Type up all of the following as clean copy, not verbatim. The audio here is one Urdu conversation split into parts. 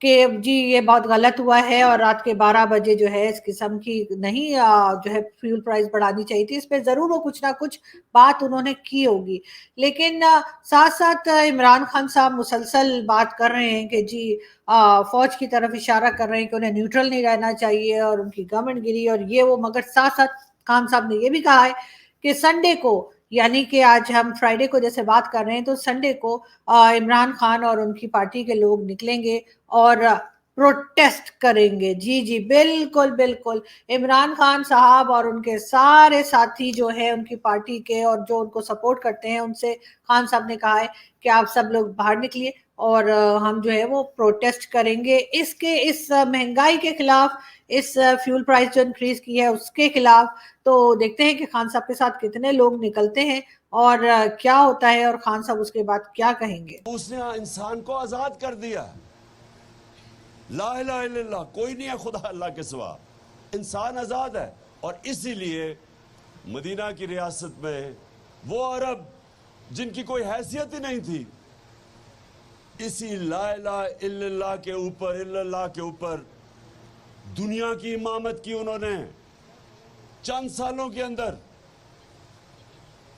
کہ جی یہ بہت غلط ہوا ہے اور رات کے 12 بجے جو ہے اس قسم کی نہیں جو ہے فیول پرائز بڑھانی چاہیے تھی. اس پہ ضرور وہ کچھ نہ کچھ بات انہوں نے کی ہوگی، لیکن ساتھ ساتھ عمران خان صاحب مسلسل بات کر رہے ہیں کہ جی فوج کی طرف اشارہ کر رہے ہیں کہ انہیں نیوٹرل نہیں رہنا چاہیے اور ان کی گورنمنٹ گری اور یہ وہ، مگر ساتھ ساتھ خان صاحب نے یہ بھی کہا ہے کہ سنڈے کو، یعنی کہ آج ہم فرائیڈے کو جیسے بات کر رہے ہیں تو سنڈے کو عمران خان اور ان کی پارٹی کے لوگ نکلیں گے اور پروٹیسٹ کریں گے. جی جی بالکل بالکل، عمران خان صاحب اور ان کے سارے ساتھی جو ہے ان کی پارٹی کے اور جو ان کو سپورٹ کرتے ہیں ان سے خان صاحب نے کہا ہے کہ آپ سب لوگ باہر نکلیے اور ہم جو ہے وہ پروٹیسٹ کریں گے اس مہنگائی کے خلاف، اس فیول پرائز جو انکریز کی ہے اس کے خلاف. تو دیکھتے ہیں کہ خان صاحب کے ساتھ کتنے لوگ نکلتے ہیں اور کیا ہوتا ہے اور خان صاحب اس کے بعد کیا کہیں گے. اس نے انسان کو آزاد کر دیا. لا الہ الا اللہ، کوئی نہیں ہے خدا اللہ کے سوا. انسان آزاد ہے، اور اسی لیے مدینہ کی ریاست میں وہ عرب جن کی کوئی حیثیت ہی نہیں تھی، اسی لا الہ الا اللہ کے اوپر دنیا کی امامت کی انہوں نے چند سالوں کے اندر.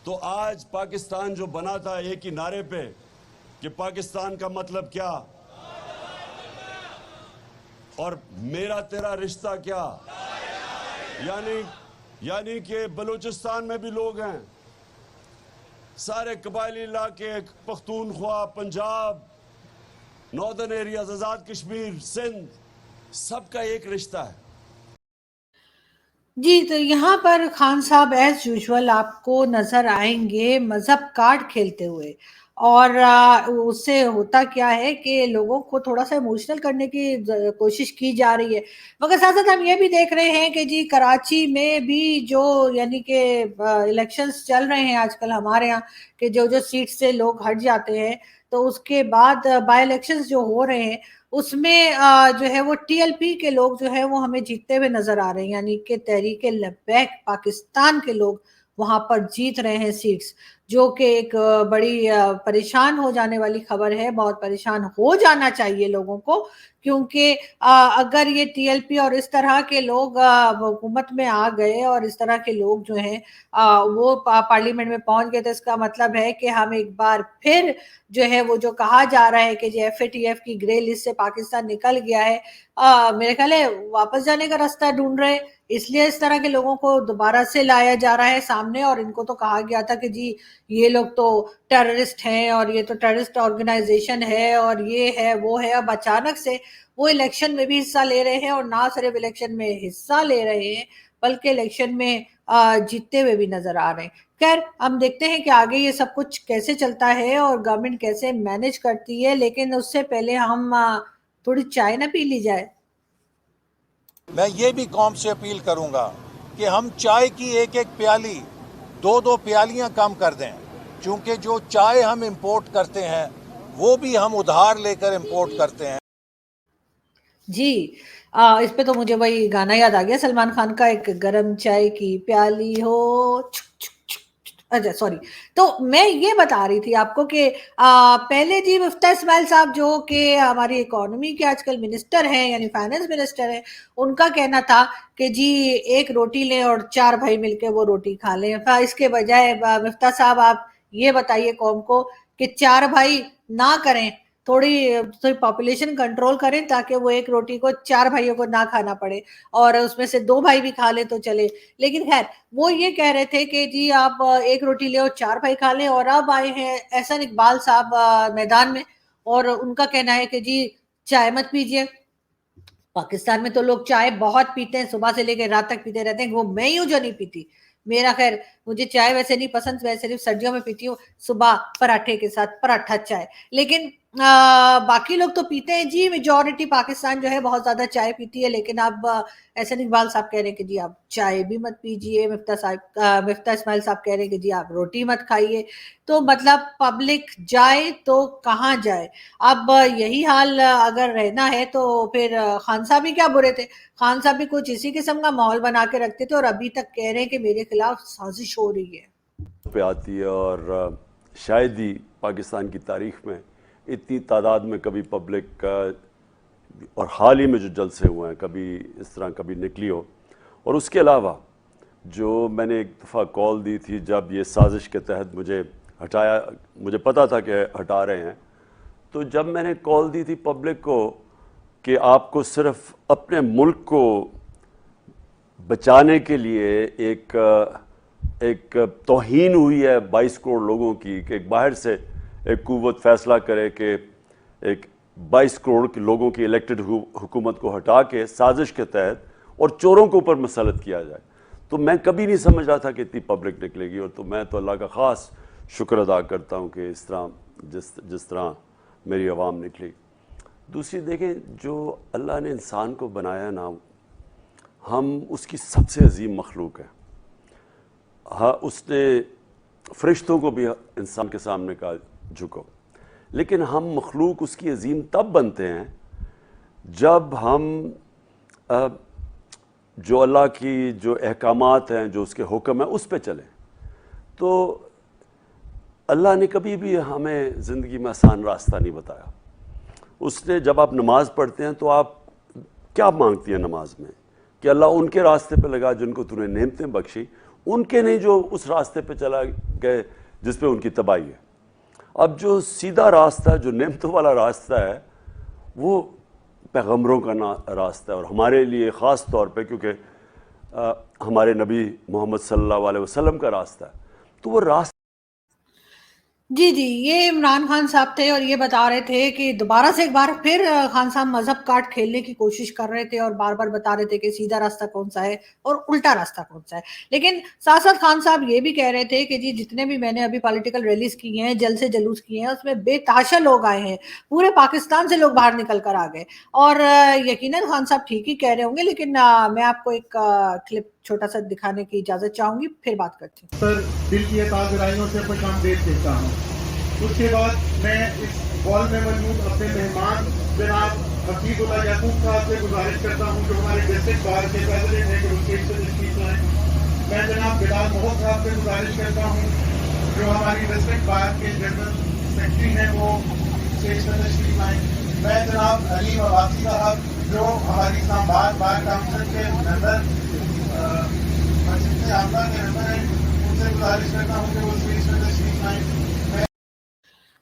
تو آج پاکستان جو بنا تھا ایک ہی نعرے پہ کہ پاکستان کا مطلب کیا اور میرا تیرا رشتہ کیا، یعنی کہ بلوچستان میں بھی لوگ ہیں، سارے قبائلی علاقے، پختونخوا، پنجاب، ناردرن ایریاز، آزاد کشمیر، سندھ، سب کا ایک رشتہ ہے. جی تو یہاں پر خان صاحب ایز یوزول آپ کو نظر آئیں گے مذہب کارڈ کھیلتے ہوئے، اور اس سے ہوتا کیا ہے کہ لوگوں کو تھوڑا سا ایموشنل کرنے کی کوشش کی جا رہی ہے. مگر ساتھ ساتھ ہم یہ بھی دیکھ رہے ہیں کہ جی کراچی میں بھی جو یعنی کہ الیکشنز چل رہے ہیں آج کل ہمارے یہاں، کہ جو سیٹ سے لوگ ہٹ جاتے ہیں تو اس کے بعد بائی الیکشنز جو ہو رہے ہیں اس میں جو ہے وہ ٹی ایل پی کے لوگ جو ہے وہ ہمیں جیتتے ہوئے نظر آ رہے ہیں، یعنی کہ تحریک لبیک پاکستان کے لوگ وہاں پر جیت رہے ہیں سیٹس، جو کہ ایک بڑی پریشان ہو جانے والی خبر ہے. بہت پریشان ہو جانا چاہیے لوگوں کو، کیونکہ اگر یہ ٹی ایل پی اور اس طرح کے لوگ حکومت میں آ گئے اور اس طرح کے لوگ جو ہیں وہ پارلیمنٹ میں پہنچ گئے تو اس کا مطلب ہے کہ ہم ایک بار پھر جو ہے وہ جو کہا جا رہا ہے کہ جی ایف اے ٹی ایف کی گرے لسٹ سے پاکستان نکل گیا ہے، میرے خیال ہے واپس جانے کا راستہ ڈھونڈ رہے. اس لیے اس طرح کے لوگوں کو دوبارہ سے لایا جا رہا ہے سامنے، اور ان کو تو کہا گیا تھا کہ جی یہ لوگ تو ٹیررسٹ ہیں اور یہ تو ٹیررسٹ آرگنائزیشن ہے اور یہ ہے وہ ہے. اب اچانک سے وہ الیکشن میں بھی حصہ لے رہے ہیں، اور نہ صرف الیکشن میں حصہ لے رہے ہیں بلکہ الیکشن میں جیتتے ہوئے بھی نظر آ رہے ہیں. خیر ہم دیکھتے ہیں کہ آگے یہ سب کچھ کیسے چلتا ہے اور گورنمنٹ کیسے مینج کرتی ہے، لیکن اس سے پہلے ہم تھوڑی چائے نہ پی لی جائے. میں یہ بھی قوم سے اپیل کروں گا کہ ہم چائے کی ایک ایک پیالی، دو پیالیاں کم کر دیں، چونکہ جو چائے ہم امپورٹ کرتے ہیں وہ بھی ہم ادھار لے کر امپورٹ کرتے ہیں. جی اس پہ تو مجھے وہی گانا یاد آ گیا سلمان خان کا، ایک گرم چائے کی پیالی ہو. اچھا سوری. تو میں یہ بتا رہی تھی آپ کو کہ پہلے جی مفتاح اسماعیل صاحب جو کہ ہماری اکانومی کے آج کل منسٹر ہیں، یعنی فائننس منسٹر ہیں، ان کا کہنا تھا کہ جی ایک روٹی لیں اور 4 بھائی مل کے وہ روٹی کھا لیں. اس کے بجائے مفتاح صاحب آپ یہ بتائیے قوم کو کہ 4 بھائی نہ کریں، تھوڑی پاپولیشن کنٹرول کریں تاکہ وہ ایک روٹی کو 4 بھائیوں کو نہ کھانا پڑے اور اس میں سے 2 بھائی بھی کھا لیں تو چلے. لیکن خیر وہ یہ کہہ رہے تھے کہ جی آپ ایک روٹی لے اور 4 بھائی کھا لیں. اور اب آئے ہیں احسن اقبال صاحب میدان میں، اور ان کا کہنا ہے کہ جی چائے مت پیجیے. پاکستان میں تو لوگ چائے بہت پیتے ہیں، صبح سے لے کے رات تک پیتے رہتے ہیں. وہ میں ہوں جو نہیں پیتی. میرا خیر مجھے چائے ویسے نہیں پسند، میں صرف سردیوں میں پیتی ہوں، صبح پراٹھے کے ساتھ پراٹھا چائے. لیکن باقی لوگ تو پیتے ہیں جی، میجورٹی پاکستان جو ہے بہت زیادہ چائے پیتی ہے. لیکن اب احسن اقبال صاحب کہہ رہے ہیں کہ جی آپ چائے بھی مت پیجیے، مفتاح اسماعیل صاحب کہہ رہے ہیں کہ جی آپ روٹی مت کھائیے. تو مطلب پبلک جائے تو کہاں جائے؟ اب یہی حال اگر رہنا ہے تو پھر خان صاحب بھی کیا برے تھے. خان صاحب بھی کچھ اسی قسم کا ماحول بنا کے رکھتے تھے اور ابھی تک کہہ رہے ہیں کہ میرے خلاف سازش ہو رہی ہے. پہ آتی ہے، اور شاید ہی پاکستان کی تاریخ میں اتنی تعداد میں کبھی پبلک اور حال ہی میں جو جلسے ہوئے ہیں کبھی اس طرح کبھی نکلی ہو. اور اس کے علاوہ جو میں نے ایک دفعہ کال دی تھی جب یہ سازش کے تحت مجھے ہٹایا, مجھے پتا تھا کہ ہٹا رہے ہیں, تو جب میں نے کال دی تھی پبلک کو کہ آپ کو صرف اپنے ملک کو بچانے کے لیے ایک توہین ہوئی ہے 22 کروڑ لوگوں کی, کہ ایک باہر سے ایک قوت فیصلہ کرے کہ ایک 22 کروڑ کے لوگوں کی الیکٹڈ حکومت کو ہٹا کے سازش کے تحت اور چوروں کے اوپر مسلط کیا جائے. تو میں کبھی نہیں سمجھ رہا تھا کہ اتنی پبلک نکلے گی, اور تو میں تو اللہ کا خاص شکر ادا کرتا ہوں کہ اس طرح جس طرح میری عوام نکلی. دوسری دیکھیں, جو اللہ نے انسان کو بنایا نا, ہم اس کی سب سے عظیم مخلوق ہیں. ہاں, اس نے فرشتوں کو بھی انسان کے سامنے کہا جھکو, لیکن ہم مخلوق اس کی عظیم تب بنتے ہیں جب ہم جو اللہ کی جو احکامات ہیں, جو اس کے حکم ہیں, اس پہ چلیں. تو اللہ نے کبھی بھی ہمیں زندگی میں آسان راستہ نہیں بتایا. اس نے, جب آپ نماز پڑھتے ہیں تو آپ کیا مانگتی ہیں نماز میں, کہ اللہ ان کے راستے پہ لگا جن کو تو نے نعمتیں بخشی, ان کے نہیں جو اس راستے پہ چلا گئے جس پہ ان کی تباہی ہے. اب جو سیدھا راستہ, جو نعمتوں والا راستہ ہے, وہ پیغمبروں کا راستہ ہے, اور ہمارے لیے خاص طور پہ کیونکہ ہمارے نبی محمد صلی اللہ علیہ وسلم کا راستہ ہے. تو وہ راستہ جی یہ عمران خان صاحب تھے, اور یہ بتا رہے تھے کہ دوبارہ سے ایک بار پھر خان صاحب مذہب کاٹ کھیلنے کی کوشش کر رہے تھے, اور بار بار بتا رہے تھے کہ سیدھا راستہ کون سا ہے اور الٹا راستہ کون سا ہے. لیکن ساتھ ساتھ خان صاحب یہ بھی کہہ رہے تھے کہ جی جتنے بھی میں نے ابھی پولیٹیکل ریلیز کی ہیں, جلسے جلوس کیے ہیں, اس میں بے تحاشا لوگ آئے ہیں, پورے پاکستان سے لوگ باہر نکل کر آ گئے. اور یقیناً خان صاحب ٹھیک ہی کہہ رہے ہوں گے, لیکن میں آپ کو ایک کلپ چھوٹا سا دکھانے کی اجازت چاہوں گی, پھر بات کرتی ہوں. سر, دل کی تاجرائیوں سے خوش آمدید کہتا ہوں. اس کے بعد میں اس ہال میں موجود اپنے مہمان جناب حفیظ اللہ یعقوب صاحب سے گزارش کرتا ہوں جو ہمارے ڈسٹرکٹ بار کے پریزیڈنٹ ہیں کہ اسٹیج سے تشریف لائیں. میں جناب بلال محمد صاحب سے گزارش کرتا ہوں جو ہماری ڈسٹرکٹ بار کے جنرل سیکرٹری ہیں, وہ اسٹیج سے تشریف لائیں. میں جناب علیم عباسی صاحب جو ہماری اسلام آباد بار کاؤنسل کے ممبر مسجد عامہ کے ممبر ہیں, ان سے گزارش کرتا ہوں کہ وہ اسٹیج سے تشریف لائیں.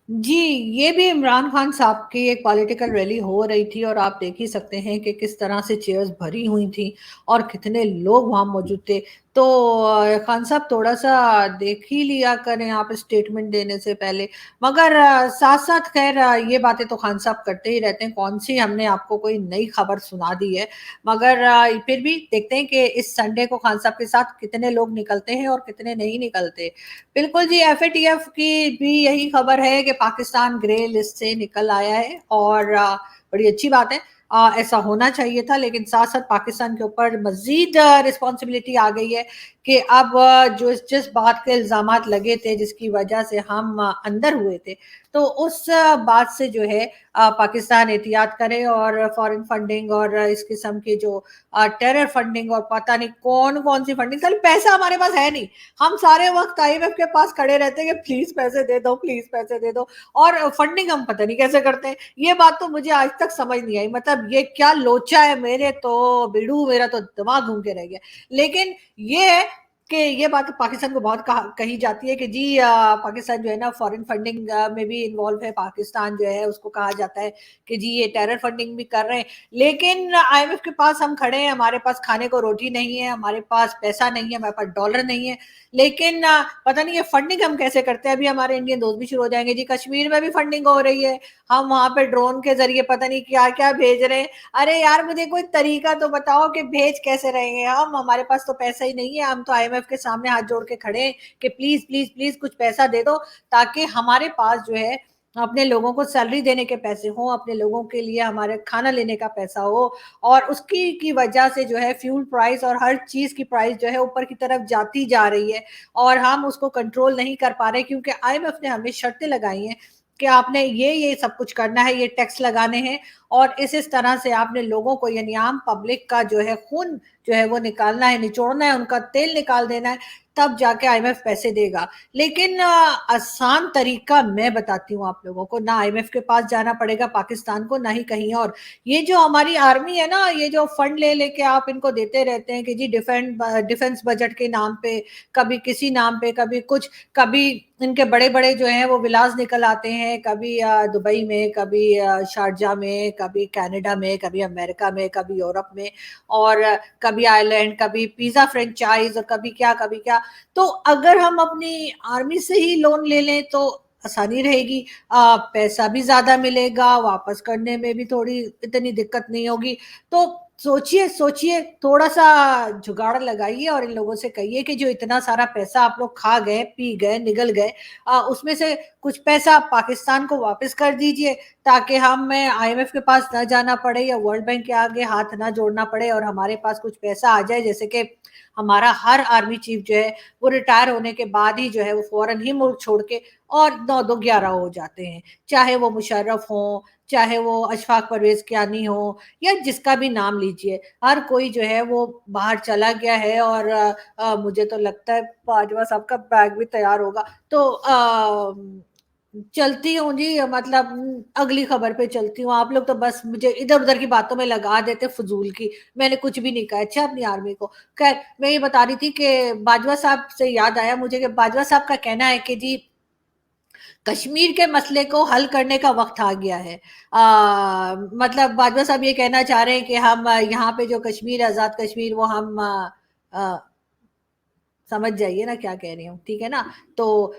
جی یہ بھی عمران خان صاحب کی ایک پولیٹیکل ریلی ہو رہی تھی, اور آپ دیکھ ہی سکتے ہیں کہ کس طرح سے چیئرز بھری ہوئی تھیں اور کتنے لوگ وہاں موجود تھے. تو خان صاحب تھوڑا سا دیکھ ہی لیا کریں آپ اسٹیٹمنٹ دینے سے پہلے. مگر ساتھ ساتھ خیر یہ باتیں تو خان صاحب کرتے ہی رہتے ہیں, کون سی ہم نے آپ کو کوئی نئی خبر سنا دی ہے. مگر پھر بھی دیکھتے ہیں کہ اس سنڈے کو خان صاحب کے ساتھ کتنے لوگ نکلتے ہیں اور کتنے نہیں نکلتے. بالکل جی, ایف اے ٹی ایف کی بھی یہی خبر ہے کہ پاکستان گرے لسٹ سے نکل آیا ہے, اور بڑی اچھی بات ہے, ایسا ہونا چاہیے تھا. لیکن ساتھ ساتھ پاکستان کے اوپر مزید رسپانسبلٹی آ گئی ہے کہ اب جس بات کے الزامات لگے تھے, جس کی وجہ سے ہم اندر ہوئے تھے, تو اس بات سے جو ہے پاکستان احتیاط کرے, اور فارن فنڈنگ اور اس قسم کی جو ٹیرر فنڈنگ اور پتہ نہیں کون سی فنڈنگ, چل پیسہ ہمارے پاس ہے نہیں. ہم سارے وقت آئی ایم ایف کے پاس کھڑے رہتے ہیں کہ پلیز پیسے دے دو, پلیز پیسے دے دو, اور فنڈنگ ہم پتہ نہیں کیسے کرتے ہیں. یہ بات تو مجھے آج تک سمجھ نہیں آئی, مطلب یہ کیا لوچا ہے, میرے تو بیڑو, میرا تو دماغ گھوم کے رہ گیا. لیکن یہ ہے کہ یہ بات پاکستان کو بہت کہی جاتی ہے کہ جی پاکستان جو ہے نا فارن فنڈنگ میں بھی انوالو ہے, پاکستان جو ہے اس کو کہا جاتا ہے کہ جی یہ ٹیرر فنڈنگ بھی کر رہے ہیں. لیکن آئی ایم ایف کے پاس ہم کھڑے ہیں, ہمارے پاس کھانے کو روٹی نہیں ہے, ہمارے پاس پیسہ نہیں ہے, ہمارے پاس ڈالر نہیں ہے, لیکن پتہ نہیں یہ فنڈنگ ہم کیسے کرتے ہیں. ابھی ہمارے انڈین دوست بھی شروع ہو جائیں گے, جی کشمیر میں بھی فنڈنگ ہو رہی ہے, ہم وہاں پہ ڈرون کے ذریعے پتہ نہیں کیا کیا بھیج رہے ہیں. ارے یار مجھے کوئی طریقہ تو بتاؤ کہ بھیج کیسے رہے ہیں ہم, ہمارے پاس تو پیسہ ہی نہیں ہے. ہم تو آئی ایم ایف کے سامنے ہاتھ جوڑ کے کھڑے ہیں کہ پلیز پلیز پلیز کچھ پیسہ دے دو, تاکہ ہمارے پاس جو ہے اپنے لوگوں کو سیلری دینے کے پیسے ہوں, اپنے لوگوں کے لیے ہمارے کھانا لینے کا پیسہ ہو. اور اس کی وجہ سے جو ہے فیول پرائس اور ہر چیز کی پرائس جو ہے اوپر کی طرف جاتی جا رہی ہے, اور ہم اس کو کنٹرول نہیں کر پا رہے, کیونکہ آئی ایم ایف نے ہمیں شرطیں لگائی ہیں کہ آپ نے یہ سب کچھ کرنا ہے, یہ ٹیکس لگانے ہیں, اور اس طرح سے آپ نے لوگوں کو یعنی عام پبلک کا جو ہے خون جو ہے وہ نکالنا ہے, نچوڑنا ہے, ان کا تیل نکال دینا ہے, تب جا کے آئی ایم ایف پیسے دے گا. لیکن آسان طریقہ میں بتاتی ہوں آپ لوگوں کو, نہ آئی ایم ایف کے پاس جانا پڑے گا پاکستان کو, نہ ہی کہیں اور. یہ جو ہماری آرمی ہے نا, یہ جو فنڈ لے لے کے آپ ان کو دیتے رہتے ہیں کہ جی ڈیفنس بجٹ کے نام پہ, کبھی کسی نام پہ, کبھی کچھ, کبھی ان کے بڑے بڑے جو ہیں وہ ولاز نکل آتے ہیں, کبھی دبئی میں, کبھی شارجہ میں, کبھی کینیڈا میں, کبھی امریکہ میں, کبھی یورپ میں, اور کبھی آئرلینڈ, کبھی پیزا فرینچائز, اور کبھی کیا کبھی کیا. تو اگر ہم اپنی آرمی سے ہی لون لے لیں تو آسانی رہے گی, پیسہ بھی زیادہ ملے گا, واپس کرنے میں بھی تھوڑی اتنی دقت نہیں ہوگی. تو سوچئے تھوڑا سا جگاڑ لگائیے اور ان لوگوں سے کہیے کہ جو اتنا سارا پیسہ آپ لوگ کھا گئے, پی گئے, نگل گئے, اس میں سے کچھ پیسہ پاکستان کو واپس کر دیجئے, تاکہ ہمیں آئی ایم ایف کے پاس نہ جانا پڑے یا ورلڈ بینک کے آگے ہاتھ نہ جوڑنا پڑے, اور ہمارے پاس کچھ پیسہ آ جائے. جیسے کہ ہمارا ہر آرمی چیف جو ہے وہ ریٹائر ہونے کے بعد ہی جو ہے وہ فوراً ہی ملک چھوڑ کے اور 9-2-11 ہو جاتے ہیں, چاہے وہ مشرف ہوں, چاہے وہ اشفاق پرویز کیانی ہو, یا جس کا بھی نام لیجئے, ہر کوئی جو ہے وہ باہر چلا گیا ہے. اور مجھے تو لگتا ہے باجوہ صاحب کا بیگ بھی تیار ہوگا. تو چلتی ہوں جی, مطلب اگلی خبر پہ چلتی ہوں. آپ لوگ تو بس مجھے ادھر ادھر کی باتوں میں لگا دیتے فضول کی, میں نے کچھ بھی نہیں کہا. اچھا اپنی آرمی کو خیر, میں یہ بتا رہی تھی کہ باجوہ صاحب سے یاد آیا مجھے کہ باجوہ صاحب کا کہنا ہے کہ جی کشمیر کے مسئلے کو حل کرنے کا وقت آ گیا ہے. مطلب باجوہ صاحب یہ کہنا چاہ رہے ہیں کہ ہم یہاں پہ جو کشمیر, آزاد کشمیر, وہ ہم سمجھ جائیے نا کیا کہہ رہی ہوں, ٹھیک ہے نا. تو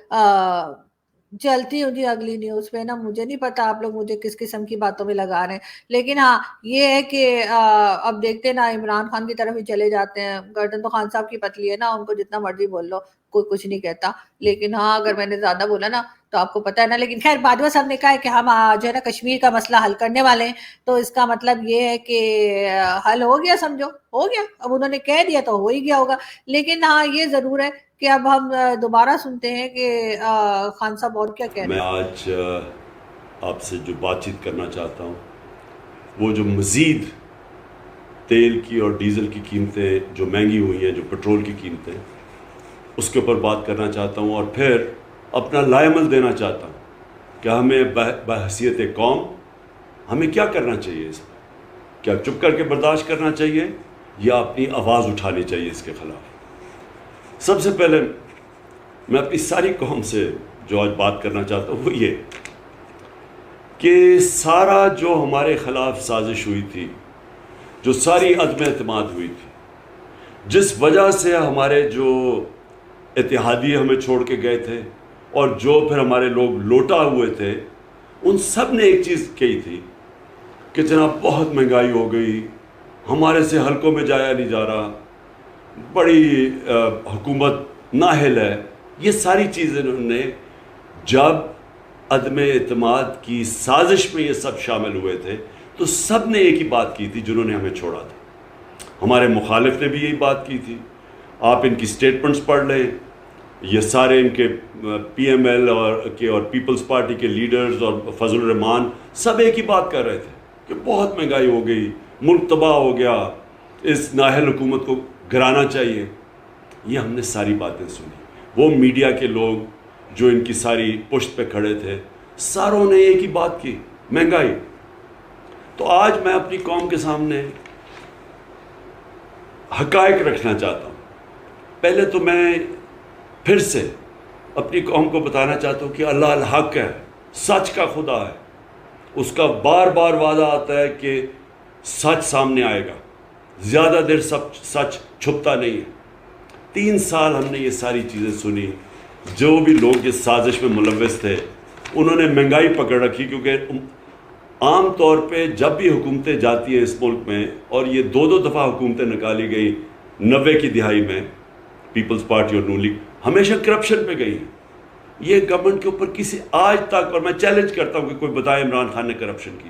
چلتی ہوں جی اگلی نیوز پہ نا. مجھے نہیں پتا آپ لوگ مجھے کس قسم کی باتوں میں لگا رہے ہیں, لیکن ہاں یہ ہے کہ اب دیکھتے نا عمران خان کی طرف ہی چلے جاتے ہیں. گردن تو خان صاحب کی پتلی ہے نا, ان کو جتنا مرضی بول لو کوئی کچھ نہیں کہتا. لیکن ہاں اگر میں نے زیادہ بولا نا تو آپ کو پتا ہے نا. لیکن خیر باجوہ صاحب نے کہا ہے کہ ہم جو ہے نا کشمیر کا مسئلہ حل کرنے والے ہیں, تو اس کا مطلب یہ ہے کہ حل ہو گیا, سمجھو ہو گیا. اب انہوں نے کہہ دیا تو ہو ہی گیا ہوگا. لیکن ہاں یہ ضرور ہے کہ اب ہم دوبارہ سنتے ہیں کہ خان صاحب اور کیا کہہ رہے ہیں. میں آج آپ سے جو بات چیت کرنا چاہتا ہوں وہ جو مزید تیل کی اور ڈیزل کی قیمتیں جو مہنگی ہوئی ہیں, جو پٹرول کی قیمتیں, اس کے اوپر بات کرنا چاہتا ہوں, اور پھر اپنا لائے عمل دینا چاہتا ہوں کہ ہمیں بحیثیت قوم ہمیں کیا کرنا چاہیے. اس میں کیا چپ کر کے برداشت کرنا چاہیے یا اپنی آواز اٹھانی چاہیے اس کے خلاف. سب سے پہلے میں اپنی ساری قوم سے جو آج بات کرنا چاہتا ہوں وہ یہ کہ سارا جو ہمارے خلاف سازش ہوئی تھی, جو ساری عدم اعتماد ہوئی تھی, جس وجہ سے ہمارے جو اتحادی ہمیں چھوڑ کے گئے تھے اور جو پھر ہمارے لوگ لوٹا ہوئے تھے, ان سب نے ایک چیز کہی تھی کہ جناب بہت مہنگائی ہو گئی, ہمارے سے حلقوں میں جایا نہیں جا رہا, بڑی حکومت نااہل ہے. یہ ساری چیزیں انہوں نے جب عدم اعتماد کی سازش میں یہ سب شامل ہوئے تھے تو سب نے ایک ہی بات کی تھی جنہوں نے ہمیں چھوڑا تھا. ہمارے مخالف نے بھی یہی بات کی تھی. آپ ان کی سٹیٹمنٹس پڑھ لیں, یہ سارے ان کے پی ایم ایل اور پیپلز پارٹی کے لیڈرز اور فضل الرحمان سب ایک ہی بات کر رہے تھے کہ بہت مہنگائی ہو گئی, ملک تباہ ہو گیا, اس نااہل حکومت کو گرانا چاہیے. یہ ہم نے ساری باتیں سنی. وہ میڈیا کے لوگ جو ان کی ساری پشت پہ کھڑے تھے, ساروں نے ایک ہی بات کی, مہنگائی. تو آج میں اپنی قوم کے سامنے حقائق رکھنا چاہتا ہوں. پہلے تو میں پھر سے اپنی قوم کو بتانا چاہتا ہوں کہ اللہ الحق ہے, سچ کا خدا ہے. اس کا بار بار وعدہ آتا ہے کہ سچ سامنے آئے گا, زیادہ دیر سچ چھپتا نہیں ہے. 3 سال ہم نے یہ ساری چیزیں سنی. جو بھی لوگ اس سازش میں ملوث تھے انہوں نے مہنگائی پکڑ رکھی, کیونکہ عام طور پہ جب بھی حکومتیں جاتی ہیں اس ملک میں, اور یہ 2 دفعہ حکومتیں نکالی گئی 90 کی دہائی میں, پیپلز پارٹی اور نون لیگ ہمیشہ کرپشن پہ گئی ہیں. یہ گورنمنٹ کے اوپر کسی آج تک, اور میں چیلنج کرتا ہوں کہ کوئی بتائے عمران خان نے کرپشن کی.